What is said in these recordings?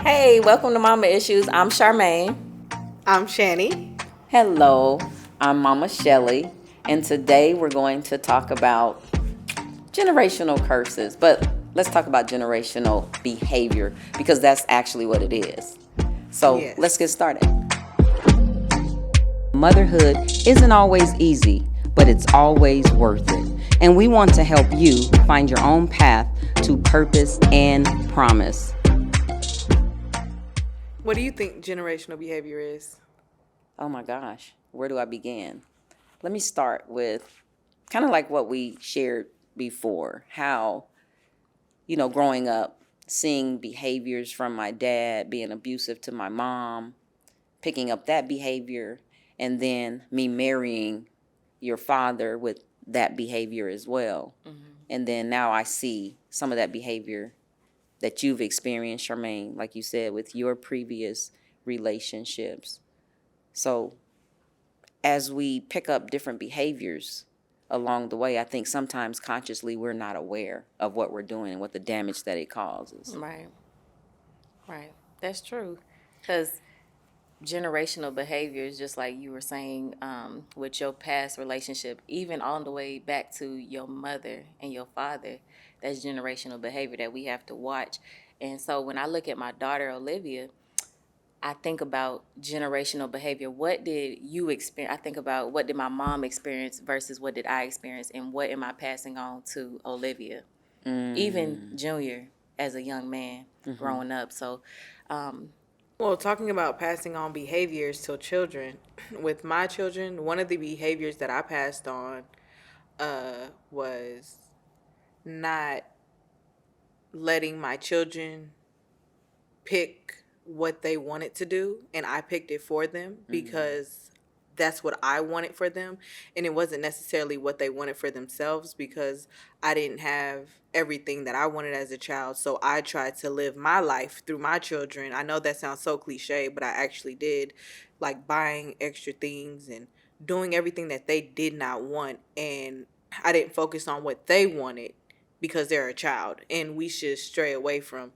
Hey, welcome to Mama Issues. I'm Charmaine. I'm Shani. Hello, I'm Mama Shelly, and today we're going to talk about generational curses, but let's talk about generational behavior because that's actually what it is. So let's get Yes. started. Motherhood isn't always easy, but it's always worth it. And we want to help you find your own path to purpose and promise. What do you think generational behavior is? Oh my gosh, where do I begin? Let me start with kind of like what we shared before, how, growing up, seeing behaviors from my dad, being abusive to my mom, picking up that behavior, and then me marrying your father with that behavior as well. And then now I see some of that behavior that you've experienced, Charmaine, like you said, with your previous relationships. So as we pick up different behaviors along the way, I think sometimes consciously we're not aware of what we're doing and what the damage that it causes. Right, right. That's true. Because generational behaviors, just like you were saying, with your past relationship, even all the way back to your mother and your father, that's generational behavior that we have to watch. And so when I look at my daughter, Olivia, I think about generational behavior. What did you experience? I think about what did my mom experience versus what did I experience, and what am I passing on to Olivia, even Junior as a young man growing up. So, Well, talking about passing on behaviors to children, with my children, one of the behaviors that I passed on was not letting my children pick what they wanted to do, and I picked it for them because that's what I wanted for them, and it wasn't necessarily what they wanted for themselves because I didn't have everything that I wanted as a child. So I tried to live my life through my children. I know that sounds so cliche, but I actually did, like buying extra things and doing everything that they did not want, and I didn't focus on what they wanted because they're a child, and we should stray away from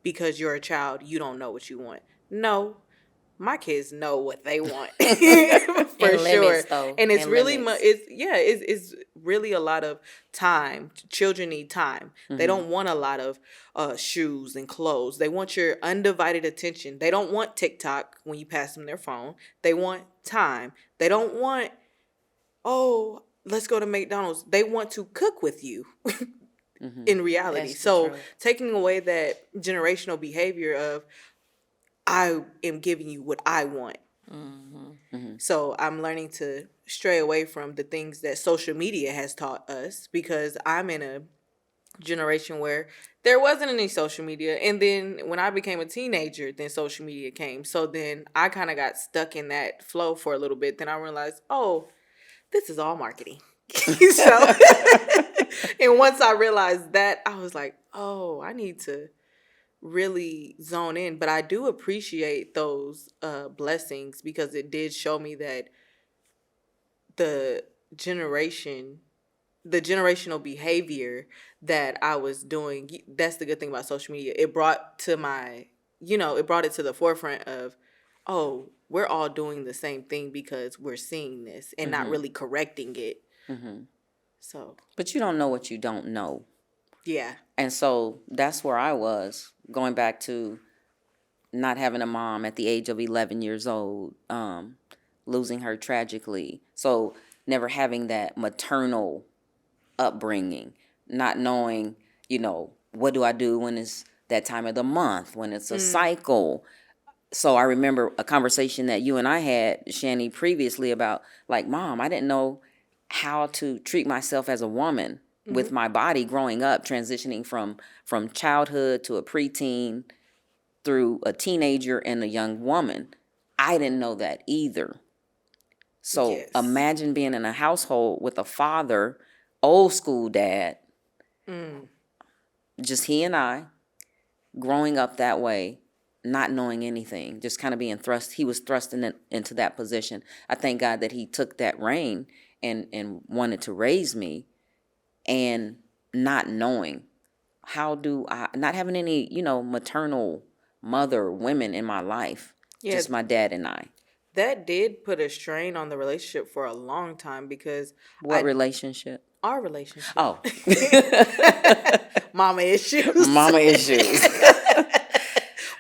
because you're a child, you don't know what you want. No, my kids know what they want for and sure, limits though, and it's and really limits. it's really a lot of time. Children need time. They don't want a lot of shoes and clothes. They want your undivided attention. They don't want TikTok when you pass them their phone. They want time. They don't want, oh, let's go to McDonald's. They want to cook with you. In reality. That's the So truth. taking away that generational behavior of I am giving you what I want. So I'm learning to stray away from the things that social media has taught us because I'm in a generation where there wasn't any social media, and then when I became a teenager then social media came, so then I kind of got stuck in that flow for a little bit. Then I realized, oh, this is all marketing. So and once I realized that, I was like, oh, I need to really zone in. But I do appreciate those blessings because it did show me that the generation, the generational behavior that I was doing, that's the good thing about social media. It brought to my, it brought it to the forefront of, oh, we're all doing the same thing because we're seeing this and not really correcting it. So, But you don't know what you don't know. yeah. And so that's where I was, going back to not having a mom at the age of 11 years old, losing her tragically. So never having that maternal upbringing, not knowing, what do I do when it's that time of the month, when it's a cycle. So I remember a conversation that you and I had, Shani, previously about, like, Mom, I didn't know how to treat myself as a woman with my body growing up, transitioning from childhood to a preteen through a teenager and a young woman. I didn't know that either. So Yes. imagine being in a household with a father, old school dad, just he and I, growing up that way, not knowing anything, just kind of being thrust. He was thrust into that position. I thank God that he took that reign and wanted to raise me, and not knowing how do I, not having any, maternal mother women in my life. Yeah. Just my dad and I. That did put a strain on the relationship for a long time because What relationship? our relationship, Oh, mama issues, mama issues.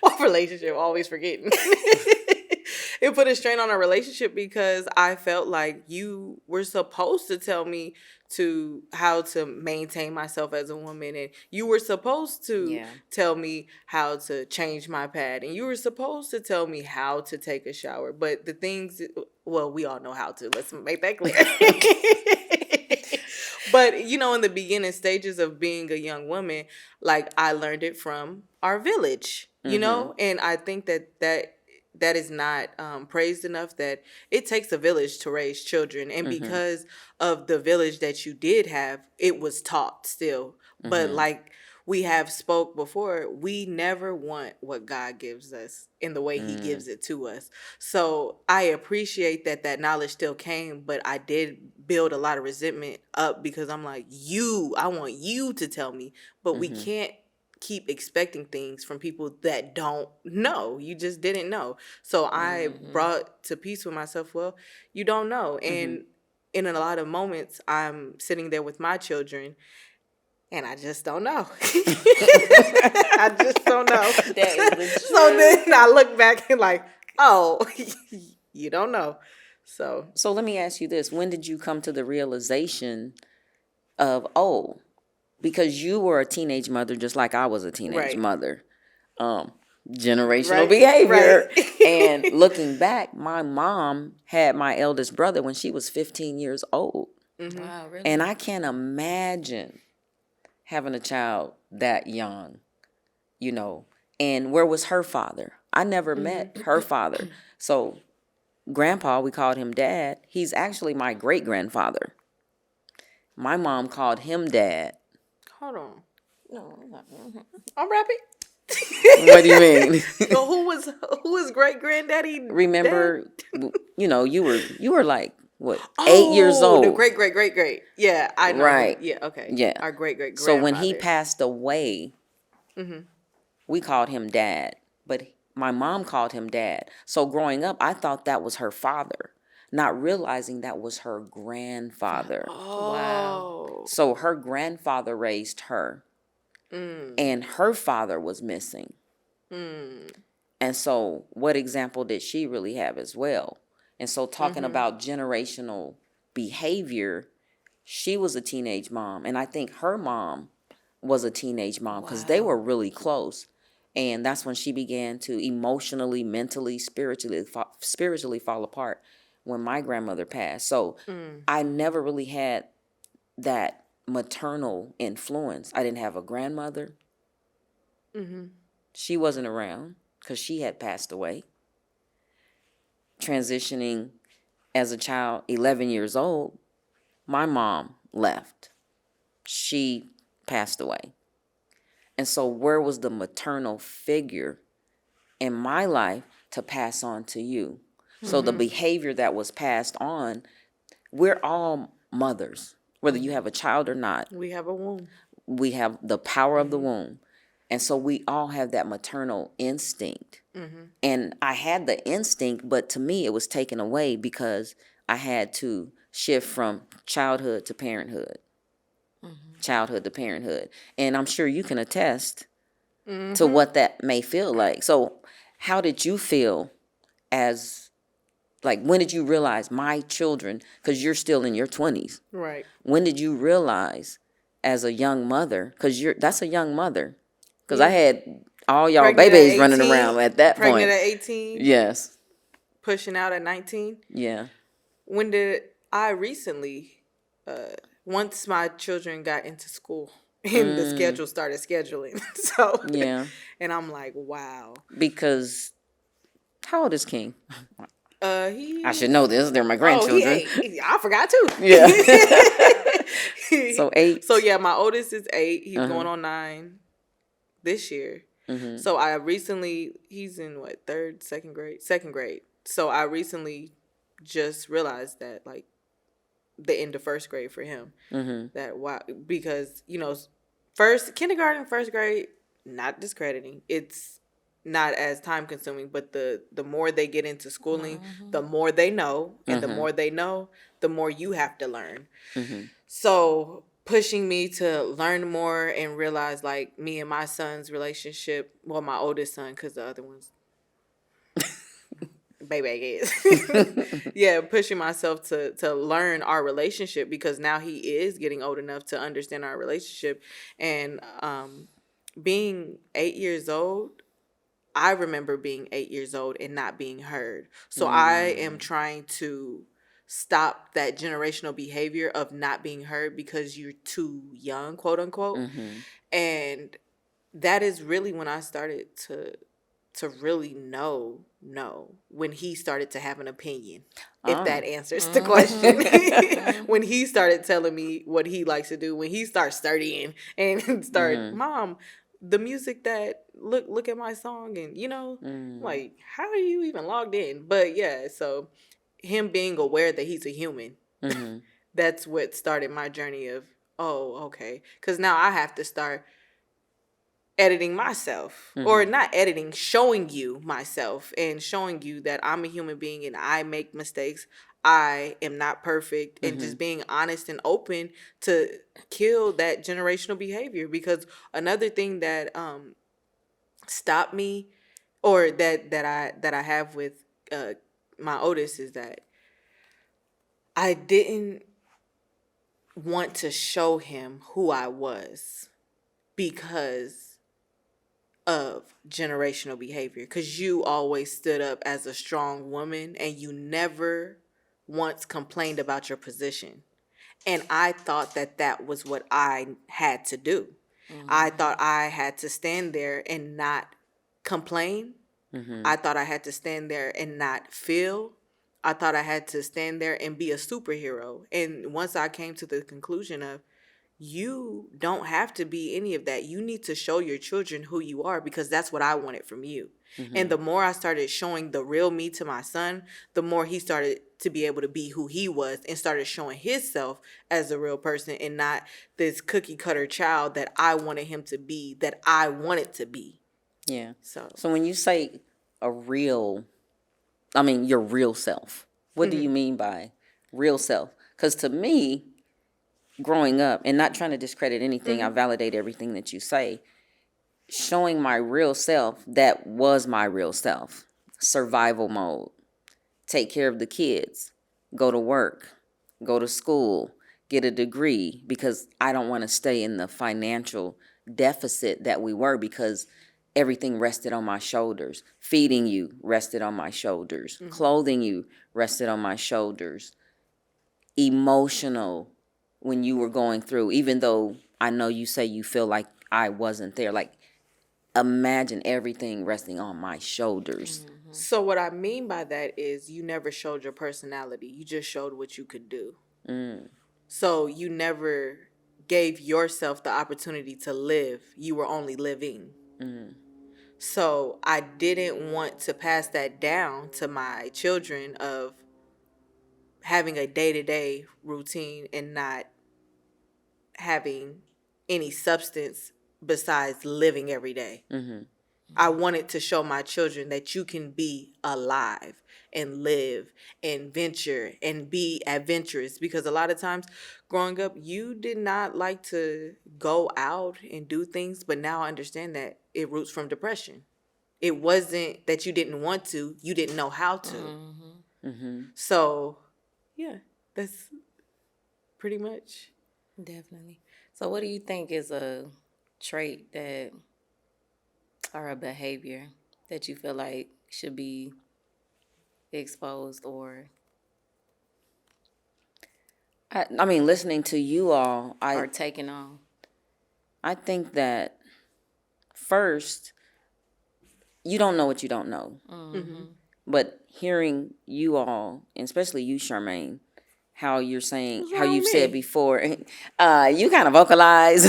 our relationship, always forgetting. It put a strain on our relationship because I felt like you were supposed to tell me how to maintain myself as a woman, and you were supposed to Yeah. tell me how to change my pad, and you were supposed to tell me how to take a shower. But the things, well, we all know how to. Let's make that clear. But in the beginning stages of being a young woman, like I learned it from our village, and I think that is not praised enough, that it takes a village to raise children. And because of the village that you did have, it was taught still. But like we have spoke before, we never want what God gives us in the way he gives it to us. So I appreciate that knowledge still came, but I did build a lot of resentment up because I'm like, I want you to tell me, but we can't keep expecting things from people that don't know. You just didn't know. So I brought to peace with myself, well, you don't know. And in a lot of moments, I'm sitting there with my children and I just don't know. I just don't know. That is the So then I look back and like, oh, you don't know. So So let me ask you this. When did you come to the realization of, because you were a teenage mother just like I was a teenage Right. mother. Generational Right, behavior. right. And looking back, my mom had my eldest brother when she was 15 years old. wow, really? And I can't imagine having a child that young, and where was her father? I never met her father. So grandpa, we called him dad. He's actually my great grandfather. My mom called him dad. hold on. No, I'm not. I'm rapping. What do you mean? So who was great granddaddy? Remember, you were like what, 8 years old? The great. Yeah, I know. Right. Yeah, okay. Yeah. Our great So when he grandfather. passed away, we called him dad, but my mom called him dad. So growing up, I thought that was her father, not realizing that was her grandfather. Oh. So her grandfather raised her, and her father was missing. And so what example did she really have as well? And so talking about generational behavior, she was a teenage mom, and I think her mom was a teenage mom because they were really close. And that's when she began to emotionally, mentally, spiritually fall apart when my grandmother passed. So I never really had that maternal influence. I didn't have a grandmother. She wasn't around because she had passed away. Transitioning as a child, 11 years old, my mom left. She passed away. And so where was the maternal figure in my life to pass on to you? So the behavior that was passed on, we're all mothers, whether you have a child or not. We have a womb. We have the power of the womb. And so we all have that maternal instinct. And I had the instinct, but to me it was taken away because I had to shift from childhood to parenthood. Childhood to parenthood. And I'm sure you can attest to what that may feel like. So how did you feel when did you realize my children, because you're still in your 20s, Right. when did you realize as a young mother, because that's a young mother, because I had all y'all Pregnant at babies running 18, around at that Pregnant point. at 18, Yes. pushing out at 19. Yeah. When did I recently, once my children got into school and the schedule started scheduling. So, Yeah. and I'm like, wow. Because how old is King? He. I should know this. They're my Oh, grandchildren. I forgot too. Yeah. So 8. So yeah, my oldest is 8. He's going on 9 this year. So I recently, he's in what, second grade. So I recently just realized that like the end of first grade for him. That why, because kindergarten, first grade, not discrediting. It's not as time consuming, but the more they get into schooling, the more they know, and the more they know, the more you have to learn. So pushing me to learn more and realize like me and my son's relationship, well, my oldest son, because the other one's baby is. Yeah, pushing myself to learn our relationship, because now he is getting old enough to understand our relationship. And being 8 years old, I remember being 8 years old and not being heard. So I am trying to stop that generational behavior of not being heard because you're too young, quote unquote. And that is really when I started to really know when he started to have an opinion, if that answers the question. When he started telling me what he likes to do, when he starts studying and start, Mom, the music that look at my song, and like, how are you even logged in? But yeah, so him being aware that he's a human, that's what started my journey of, oh, okay, because now I have to start editing myself, or not editing, showing you myself and showing you that I'm a human being and I make mistakes. I am not perfect, and just being honest and open to kill that generational behavior. Because another thing that stopped me, or that I have with my oldest, is that I didn't want to show him who I was because of generational behavior, because you always stood up as a strong woman and you never once complained about your position. And I thought that was what I had to do. I thought I had to stand there and not complain. I thought I had to stand there and not feel. I thought I had to stand there and be a superhero. And once I came to the conclusion of, you don't have to be any of that. You need to show your children who you are, because that's what I wanted from you. And the more I started showing the real me to my son, the more he started to be able to be who he was and started showing himself as a real person, and not this cookie cutter child that I wanted him to be, that I wanted to be. Yeah. So when you say your real self, what do you mean by real self? Because to me, growing up, and not trying to discredit anything, I validate everything that you say. Showing my real self, that was my real self. Survival mode. Take care of the kids. Go to work. Go to school. Get a degree, because I don't want to stay in the financial deficit that we were, because everything rested on my shoulders. Feeding you rested on my shoulders. Clothing you rested on my shoulders. Emotional, when you were going through, even though I know you say you feel like I wasn't there, like, imagine everything resting on my shoulders. So what I mean by that is, you never showed your personality. You just showed what you could do. So you never gave yourself the opportunity to live. You were only living. So I didn't want to pass that down to my children, of having a day-to-day routine and not having any substance besides living every day. I wanted to show my children that you can be alive and live and venture and be adventurous, because a lot of times growing up, you did not like to go out and do things, but now I understand that it roots from depression. It wasn't that you didn't want to, you didn't know how to. So yeah, that's pretty much. Definitely. So what do you think is a trait that, or a behavior that you feel like should be exposed, or Listening to you all, taken on? I think that first, you don't know what you don't know. But hearing you all, and especially you, Charmaine, how you're saying, how you've said before, you kind of vocalize.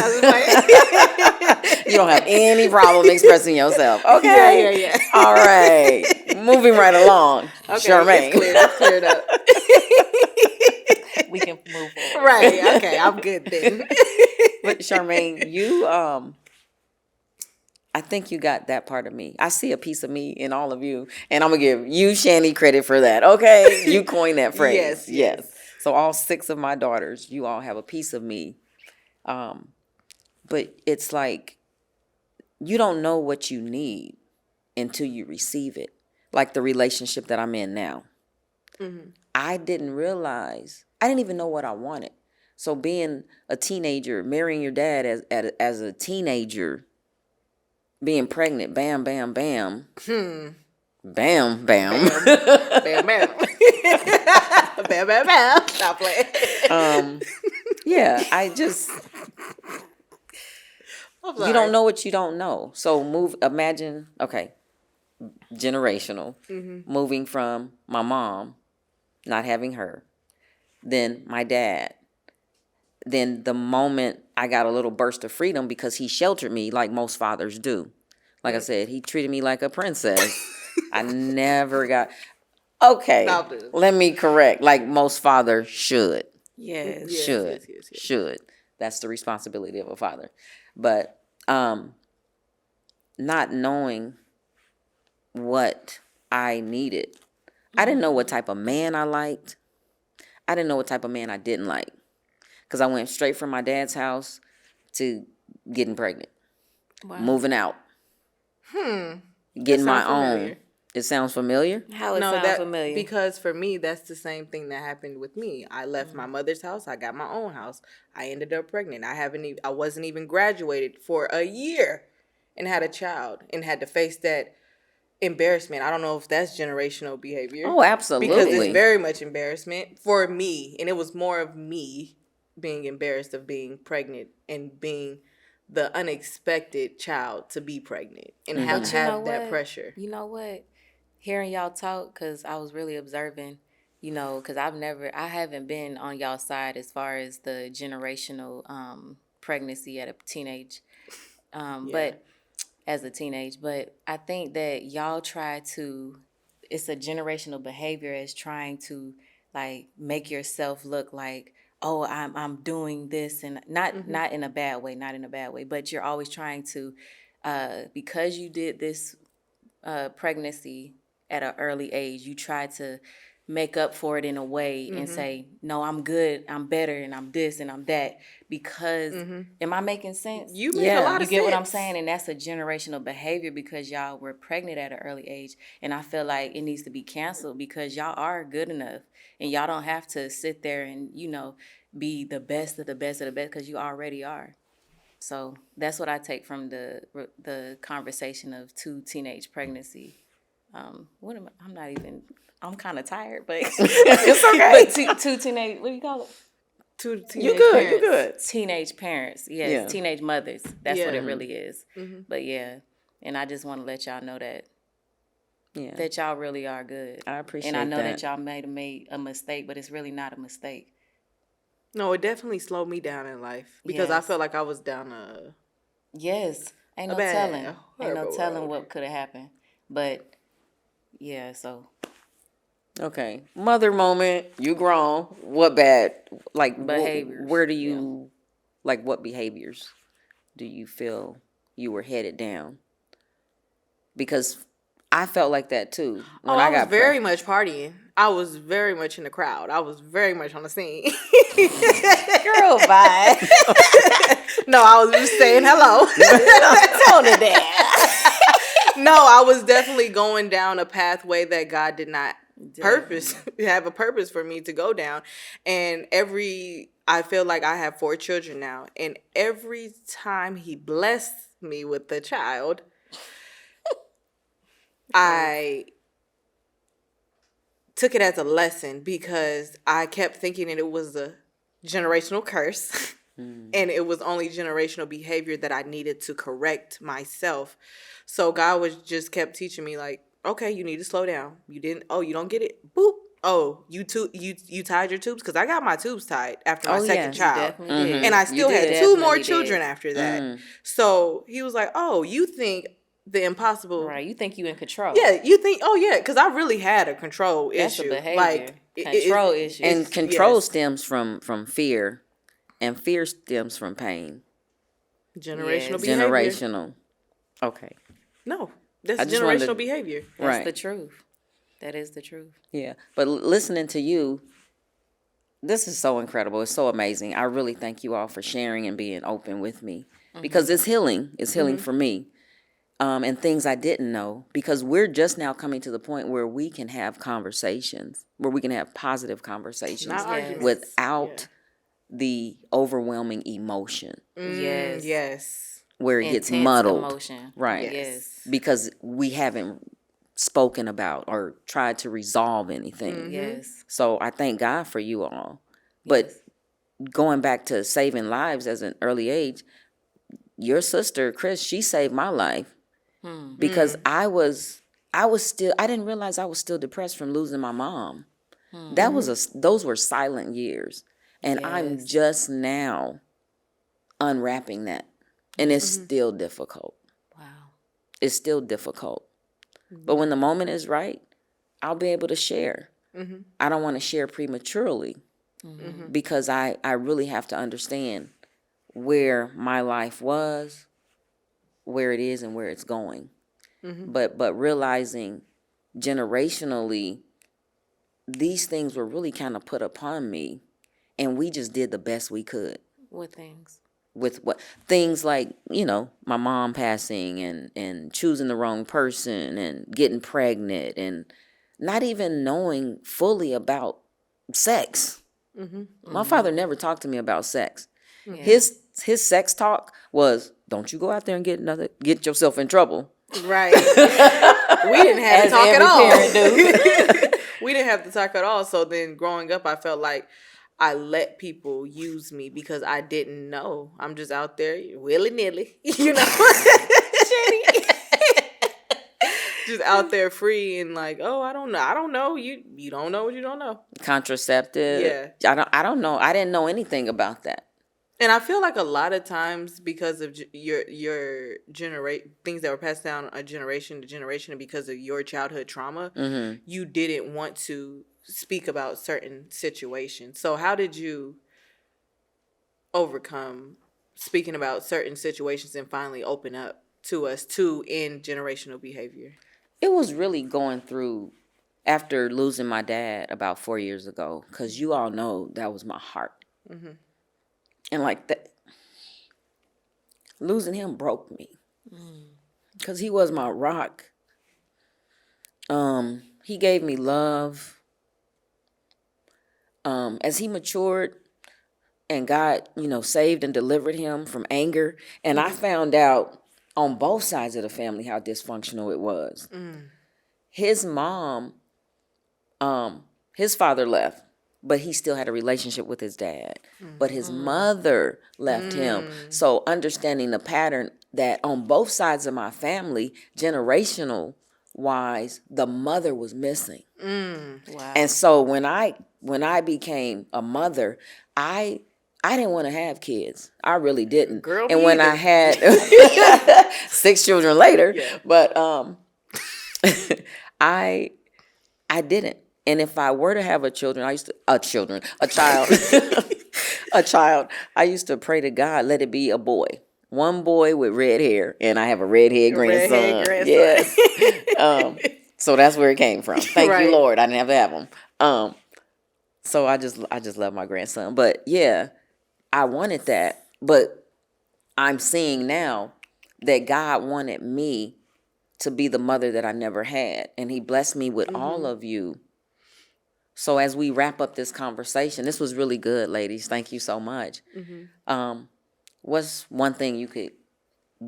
You don't have any problem expressing yourself. Okay. Yeah. All right. Moving right along. Okay, Charmaine. it's cleared up. We can move forward. Right. Okay, I'm good then. But Charmaine, you I think you got that part of me. I see a piece of me in all of you, and I'm gonna give you, Shanny, credit for that. Okay, you coined that phrase. Yes. So all 6 of my daughters, you all have a piece of me. But it's like you don't know what you need until you receive it. Like the relationship that I'm in now. I didn't realize. I didn't even know what I wanted. So being a teenager, marrying your dad as a teenager, being pregnant, bam, bam, bam. Bam, bam. Bam, bam. Bam, bam, bam. Stop playing. Yeah, I just, I'm you sorry. don't know what you don't know. So imagine, okay, generational, moving from my mom, not having her, then my dad. Then the moment I got a little burst of freedom because he sheltered me like most fathers do. Like I said, he treated me like a princess. I never got, okay, Stop this. let me correct, like most fathers should. Yes. Yes. Should. That's the responsibility of a father. But not knowing what I needed. I didn't know what type of man I liked. I didn't know what type of man I didn't like. Because I went straight from my dad's house to getting pregnant. Wow. Moving out. Getting That my sounds own. familiar. It sounds familiar? How it No, sound that familiar? because for me that's the same thing that happened with me. I left my mother's house. I got my own house. I ended up pregnant. I wasn't even graduated for a year, and had a child and had to face that embarrassment. I don't know if that's generational behavior. Oh, absolutely. Because it's very much embarrassment for me, and it was more of me being embarrassed of being pregnant and being the unexpected child to be pregnant and have But you know that what? pressure. You know what? Hearing y'all talk, because I was really observing, because I haven't been on y'all side as far as the generational pregnancy at a teenage, but as a teenage. But I think that y'all it's a generational behavior as trying to like make yourself look like, oh, I'm doing this, and not in a bad way, but you're always trying to, because you did this pregnancy at an early age, you try to make up for it in a way and say, no, I'm good, I'm better, and I'm this and I'm that. Because, am I making sense? You make a lot You of get what I'm sense. saying? And that's a generational behavior because y'all were pregnant at an early age. And I feel like it needs to be canceled because y'all are good enough. And y'all don't have to sit there and, be the best of the best of the best because you already are. So that's what I take from the conversation of 2 teenage pregnancy. I'm kind of tired, but It's okay. but two teenage, what do you call it? Two teenage You good. parents. You good. Teenage parents, yes, Yeah. teenage mothers. That's what Yeah. it really is. But yeah, and I just want to let y'all know that Yeah. that y'all really are good. I appreciate and I know that. that y'all made a mistake, but it's really not a mistake. No, it definitely slowed me down in life because I Yes. felt like I was down a Yes, ain't no bad, telling, horrible road. what could have happened. But yeah, so Okay. Mother moment. You grown. What bad? Like Behaviors, where do you like what behaviors do you feel you were headed down? Because I felt like that too. When I was got very much partying. I was very much in the crowd. I was very much on the scene. girl, bye. No, I was just saying hello. Tone it down. No, I was definitely going down a pathway that God did not have a purpose for me to go down. And I feel like I have 4 children now. And every time he blessed me with a child, I took it as a lesson because I kept thinking that it was a generational curse. And it was only generational behavior that I needed to correct myself. So God was just kept teaching me like, okay, you need to slow down. You don't get it. Boop. Oh, you tied your tubes? Because I got my tubes tied after my second yes, child. Definitely did. And I still You had did. 2 more Definitely children did. after that. So he was like, oh, you think the impossible. Right, you think you in control. Yeah, you think, oh yeah, because I really had a control That's a issue. behavior. Like Control issue. And it's- control yes. stems from fear, and fear stems from pain. Generational Yes. behavior. Generational. Okay. No, that's I just wanted generational to- behavior. That's Right. the truth. That is the truth. Yeah. But listening to you, this is so incredible. It's so amazing. I really thank you all for sharing and being open with me because it's healing. It's healing for me. And things I didn't know, because we're just now coming to the point where we can have conversations, where we can have positive conversations Not arguments. without the overwhelming emotion Yes. Yes. where it gets Intense muddled. emotion. Right. Yes. Because we haven't spoken about or tried to resolve anything. Yes. So I thank God for you all. But going back to saving lives as an early age, your sister, Chris, she saved my life because I didn't realize I was still depressed from losing my mom. Those were silent years. And I'm Yes. just now unwrapping that. And it's still difficult. Wow. It's still difficult. But when the moment is right, I'll be able to share. I don't want to share prematurely because I really have to understand where my life was, where it is, and where it's going. But realizing generationally, these things were really kind of put upon me, and we just did the best we could What things? with what things like, my mom passing and choosing the wrong person and getting pregnant and not even knowing fully about sex. My father never talked to me about sex. His sex talk was, don't you go out there and get yourself in trouble. Right. We didn't have to talk at every all. parent We didn't have to talk at all. So then growing up, I felt like I let people use me because I didn't know. I'm just out there willy-nilly, just out there free and like, oh, I don't know. You don't know what you don't know. Contraceptive. Yeah. I don't know. I didn't know anything about that. And I feel like a lot of times because of your things that were passed down a generation to generation, and because of your childhood trauma, you didn't want to speak about certain situations. So how did you overcome speaking about certain situations and finally open up to us to end generational behavior? It was really going through after losing my dad about 4 years ago, because you all know that was my heart. And like that, losing him broke me because he was my rock. He gave me love. As he matured and God, saved and delivered him from anger. And I found out on both sides of the family how dysfunctional it was. His mom, his father left, but he still had a relationship with his dad. But his mother left him. So understanding the pattern that on both sides of my family, generational wise, the mother was missing. Wow. And so when I became a mother, I didn't want to have kids. I really didn't. Girl, and me when either. I had 6 children later, but I didn't. And if I were to have a child, I used to pray to God, let it be a boy. One boy with red hair, and I have a redhead grandson. Redhead grandson. Yes. So that's where it came from. Thank Right. you, Lord. I didn't have to have him. So I just love my grandson. But yeah, I wanted that. But I'm seeing now that God wanted me to be the mother that I never had. And he blessed me with all of you. So as we wrap up this conversation, this was really good, ladies. Thank you so much. What's one thing you could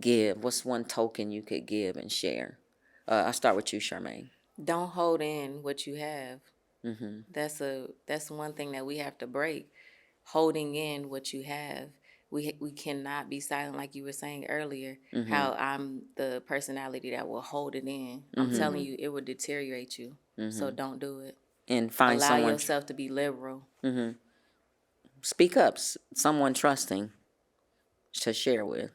give? What's one token you could give and share? I'll start with you, Charmaine. Don't hold in what you have. That's one thing that we have to break. Holding in what you have. We cannot be silent, like you were saying earlier. How I'm the personality that will hold it in. I'm telling you, it will deteriorate you. So don't do it. And find Allow someone. yourself to be liberal. Speak up. Someone trusting to share with.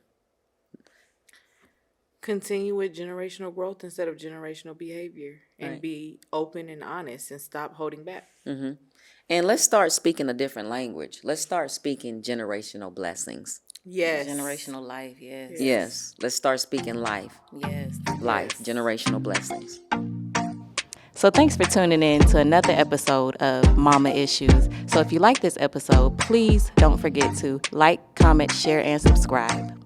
Continue with generational growth instead of generational behavior, and Right. be open and honest and stop holding back. And let's start speaking a different language. Let's start speaking generational blessings. Yes. Generational life, yes. Yes. Let's start speaking life. Yes. Life. Generational blessings. So thanks for tuning in to another episode of Mama Issues. So if you like this episode, please don't forget to like, comment, share, and subscribe.